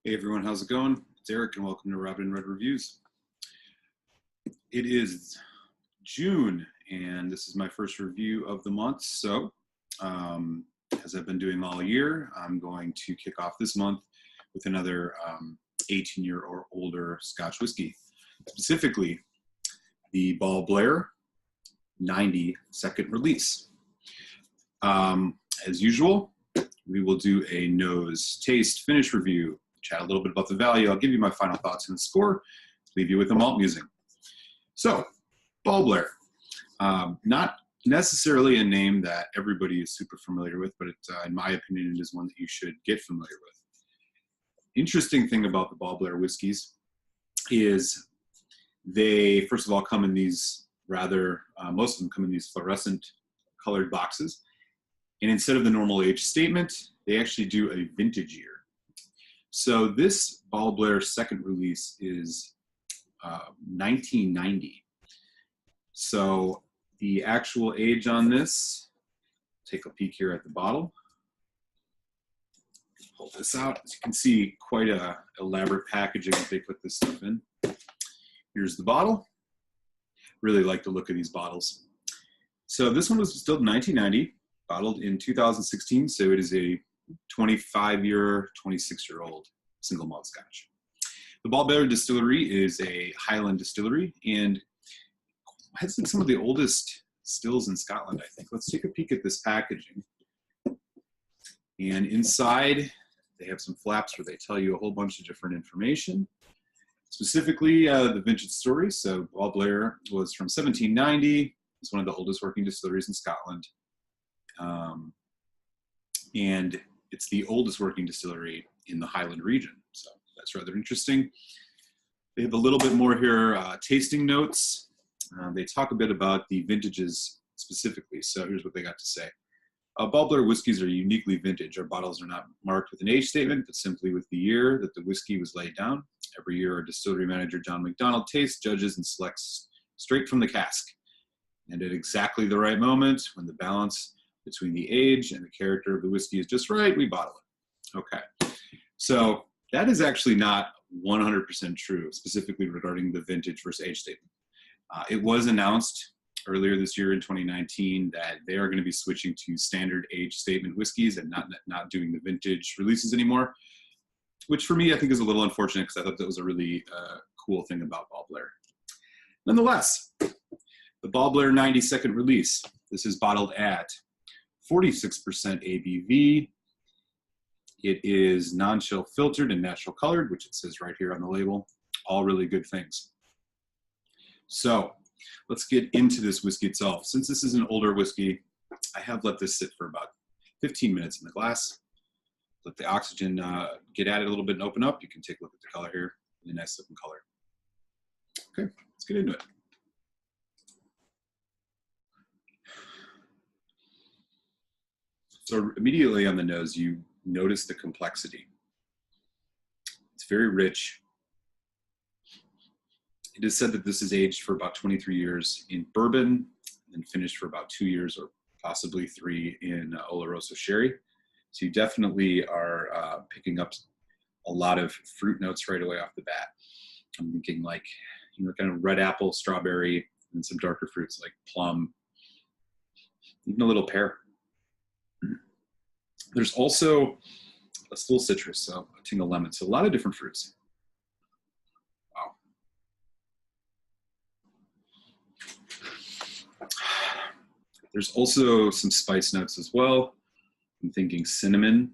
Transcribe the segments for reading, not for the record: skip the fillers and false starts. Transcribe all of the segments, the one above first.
Hey everyone, how's it going? It's Eric and welcome to Robin Red Reviews. It is June and this is my first review of the month. So as I've been doing all year, I'm going to kick off this month with another 18-year or older Scotch whiskey, specifically the Balblair 92nd release. As usual, we will do a nose, taste, finish review, chat a little bit about the value. I'll give you my final thoughts and the score, leave you with a malt musing. So, Balblair, not necessarily a name that everybody is super familiar with, but in my opinion, it is one that you should get familiar with. Interesting thing about the Balblair whiskeys is they, first of all, come in these rather, most of them come in these fluorescent colored boxes. And instead of the normal age statement, they actually do a vintage year. So this Balblair second release is 1990. So the actual age on this, take a peek here at the bottle. Pull this out. As you can see, quite a elaborate packaging that they put this stuff in. Here's the bottle. Really like the look of these bottles. So this one was distilled in 1990, bottled in 2016. So it is a 25-year, 26-year-old single malt Scotch. The Balblair distillery is a Highland distillery and has some of the oldest stills in Scotland, I think. Let's take a peek at this packaging. And inside, they have some flaps where they tell you a whole bunch of different information. Specifically, the vintage story. So Balblair was from 1790. It's one of the oldest working distilleries in Scotland. And it's the oldest working distillery in the Highland region. So that's rather interesting. They have a little bit more here, tasting notes. They talk a bit about the vintages specifically. So here's what they got to say. Balblair whiskeys are uniquely vintage. Our bottles are not marked with an age statement, but simply with the year that the whiskey was laid down. Every year, our distillery manager, John McDonald, tastes, judges, and selects straight from the cask. And at exactly the right moment, when the balance between the age and the character of the whiskey is just right, we bottle it. Okay, so that is actually not 100% true, specifically regarding the vintage versus age statement. It was announced earlier this year in 2019 that they are going to be switching to standard age statement whiskeys and not doing the vintage releases anymore, which for me I think is a little unfortunate because I thought that was a really cool thing about Balblair. Nonetheless, the Balblair 92nd release. This is bottled at 46% ABV. It is non-chill filtered and natural colored, which it says right here on the label. All really good things. So let's get into this whiskey itself. Since this is an older whiskey, I have let this sit for about 15 minutes in the glass. Let the oxygen get at it a little bit and open up. You can take a look at the color here. Really nice looking color. Okay, let's get into it. So immediately on the nose, you notice the complexity. It's very rich. It is said that this is aged for about 23 years in bourbon and finished for about 2 years or possibly 3 in Oloroso sherry. So you definitely are picking up a lot of fruit notes right away off the bat. I'm thinking like, kind of red apple, strawberry, and some darker fruits like plum, even a little pear. There's also a still citrus, so a tingle lemon, so a lot of different fruits. Wow. There's also some spice notes as well. I'm thinking cinnamon,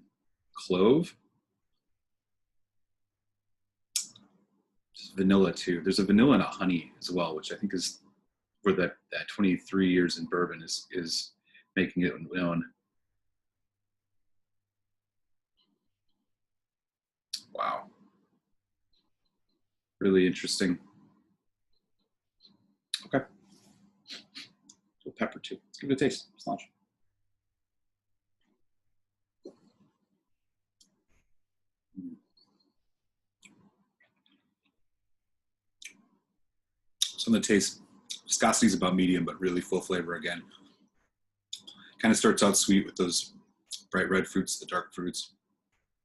clove. Just vanilla too. There's a vanilla and a honey as well, which I think is where that 23 years in bourbon is making it known. Wow. Really interesting. Okay. A little pepper too. Let's give it a taste. Let's launch. So on the taste, viscosity is about medium, but really full flavor again. Kind of starts out sweet with those bright red fruits, the dark fruits.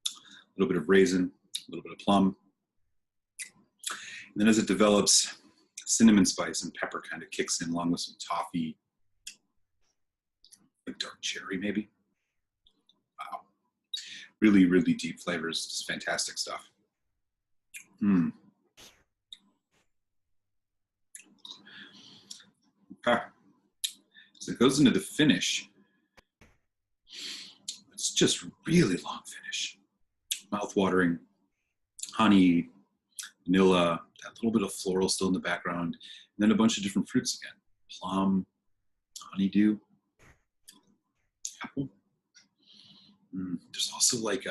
A little bit of raisin, a little bit of plum. And then as it develops, cinnamon spice and pepper kind of kicks in along with some toffee, like dark cherry maybe. Wow. Really, really deep flavors, just fantastic stuff. Okay. So it goes into the finish. It's just really long finish. Mouth-watering, honey, vanilla, that little bit of floral still in the background, and then a bunch of different fruits again. Plum, honeydew, apple. There's also like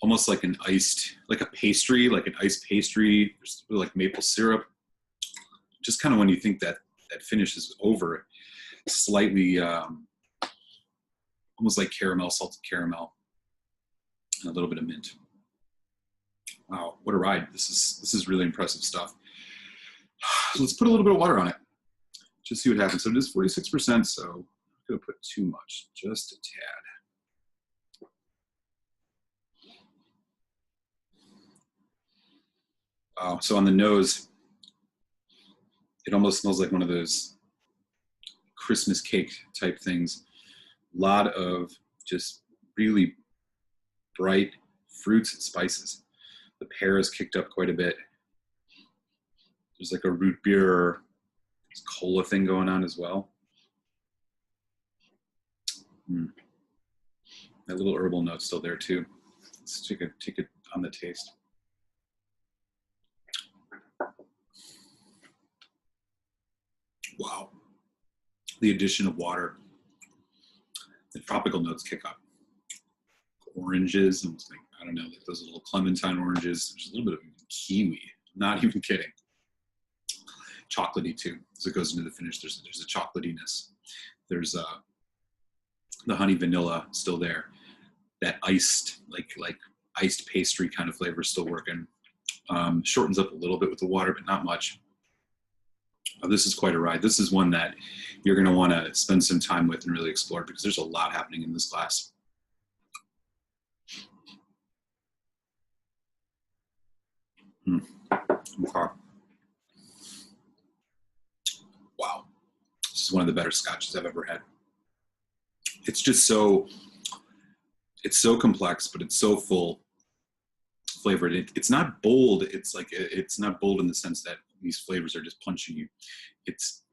almost like an iced, like a pastry, like an iced pastry. There's like maple syrup. Just kind of when you think that that finish is over, slightly almost like caramel, salted caramel, and a little bit of mint. Wow, what a ride. This is really impressive stuff. Let's put a little bit of water on it. Just see what happens. So it is 46%, so I'm gonna put too much, just a tad. Wow, so on the nose, it almost smells like one of those Christmas cake type things. A lot of just really bright fruits and spices. The pear is kicked up quite a bit. There's like a root beer, cola thing going on as well. That little herbal note's still there too. Let's take it on the taste. Wow. The addition of water. The tropical notes kick up. Oranges, almost like, I don't know, like those little clementine oranges. There's a little bit of kiwi. Not even kidding. Chocolatey too. As it goes into the finish, there's a chocolatiness. There's the honey vanilla still there. That iced, like iced pastry kind of flavor still working. Shortens up a little bit with the water, but not much. This is quite a ride. This is one that you're going to want to spend some time with and really explore because there's a lot happening in this glass. Okay. Wow. This is one of the better scotches I've ever had. It's just so, it's so complex, but it's so full flavored. It's not bold. It's like, it's not bold in the sense that these flavors are just punching you. It's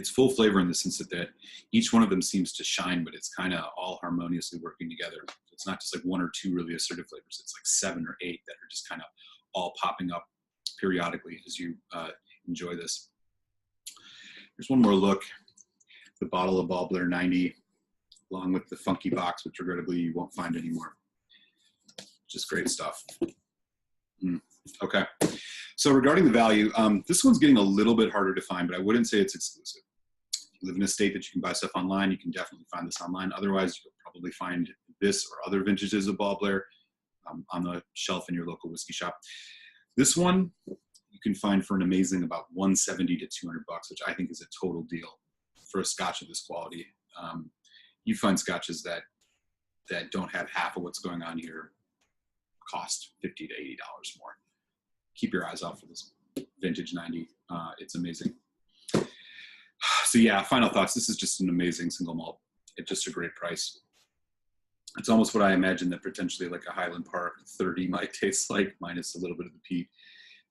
full flavor in the sense that each one of them seems to shine, but it's kind of all harmoniously working together. It's not just like one or two really assertive flavors. It's like 7 or 8 that are just kind of all popping up periodically as you enjoy this. Here's one more look. The bottle of Balblair 90, along with the funky box, which regrettably you won't find anymore. Just great stuff. Okay. So regarding the value, this one's getting a little bit harder to find, but I wouldn't say it's exclusive. If you live in a state that you can buy stuff online, you can definitely find this online. Otherwise, you'll probably find this or other vintages of Balblair on the shelf in your local whiskey shop. This one you can find for an amazing about $170 to $200, which I think is a total deal for a scotch of this quality. You find scotches that don't have half of what's going on here cost $50 to $80 more. Keep your eyes out for this vintage 90. It's amazing. So yeah, final thoughts. This is just an amazing single malt. It's just a great price. It's almost what I imagine that potentially like a Highland Park 30 might taste like, minus a little bit of the peat.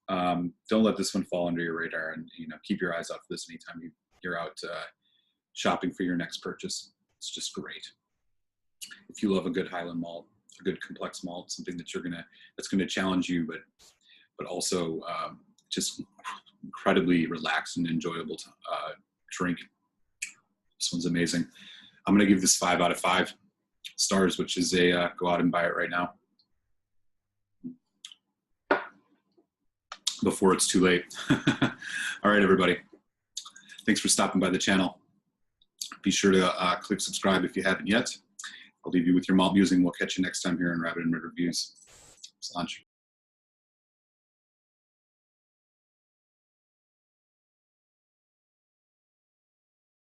Don't let this one fall under your radar, and keep your eyes out for this anytime you're out shopping for your next purchase. It's just great. If you love a good Highland malt, a good complex malt, something that that's gonna challenge you, but also just incredibly relaxed and enjoyable to drink. This one's amazing. I'm gonna give this 5 out of 5 stars, which is a go out and buy it right now before it's too late. All right, everybody. Thanks for stopping by the channel. Be sure to click subscribe if you haven't yet. I'll leave you with your malt musing. We'll catch you next time here on Rabbit and Red Reviews. It's lunch.